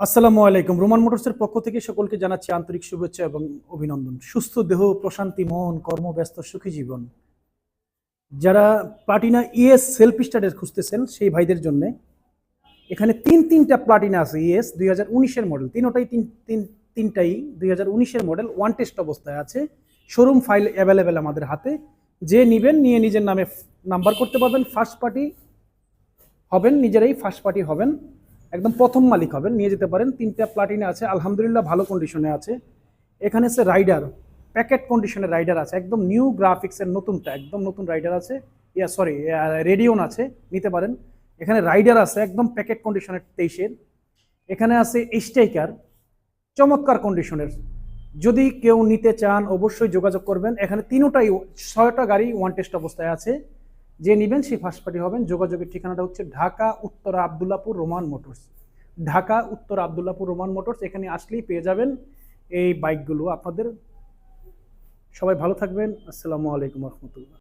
আসসালামু আলাইকুম। রোমান মোটরসের পক্ষ থেকে সকলকে জানাচ্ছি আন্তরিক শুভেচ্ছা এবং অভিনন্দন। সুস্থ দেহ, প্রশান্তি মন, কর্মব্যস্ত সুখী জীবন। যারা প্লাটিনা ইএস সেলফ স্টার্টার খুঁজতেছেন সেই ভাইদের জন্য এখানে তিনটা প্লাটিনা আছে। ইএস 2019-এর মডেল, তিনটাই 2019-এর মডেল, ওয়ান টেস্ট অবস্থায় আছে। শোরুম ফাইল অ্যাভেলেবেল আমাদের হাতে। যে নিবেন নিয়ে নিজের নামে নাম্বার করতে পারবেন। ফার্স্ট পার্টি হবেন, নিজেরাই ফার্স্ট পার্টি হবেন, একদম প্রথম মালিক হবেন, নিয়ে যেতে পারেন। তিনটা প্লাটিনা আছে, আলহামদুলিল্লাহ ভালো কন্ডিশনে আছে। এখানে আছে রাইডার, প্যাকেট কন্ডিশনের রাইডার আছে, একদম নিউ গ্রাফিক্সের নতুনটা, একদম নতুন রাইডার আছে। রেডিওন আছে, নিতে পারেন। এখানে রাইডার আছে একদম প্যাকেট কন্ডিশনের 23-এর। এখানে আছে স্ট্রাইকার, চমৎকার কন্ডিশনের। যদি কেউ নিতে চান অবশ্যই যোগাযোগ করবেন। এখানে তিনটাই 6টা গাড়ি ওয়ান টেস্ট অবস্থায় আছে। যে নেবেন সেই ফার্স্ট পার্টি হবেন। যোগাযোগের ঠিকানাটা হচ্ছে Dhaka Uttara Abdullahpur Roman Motors. Dhaka Uttara Abdullahpur Roman Motors, এখানে আসলেই পেয়ে যাবেন এই বাইকগুলো আপনাদের। সবাই ভালো থাকবেন। আসসালামু আলাইকুম রহমতুল্লাহ।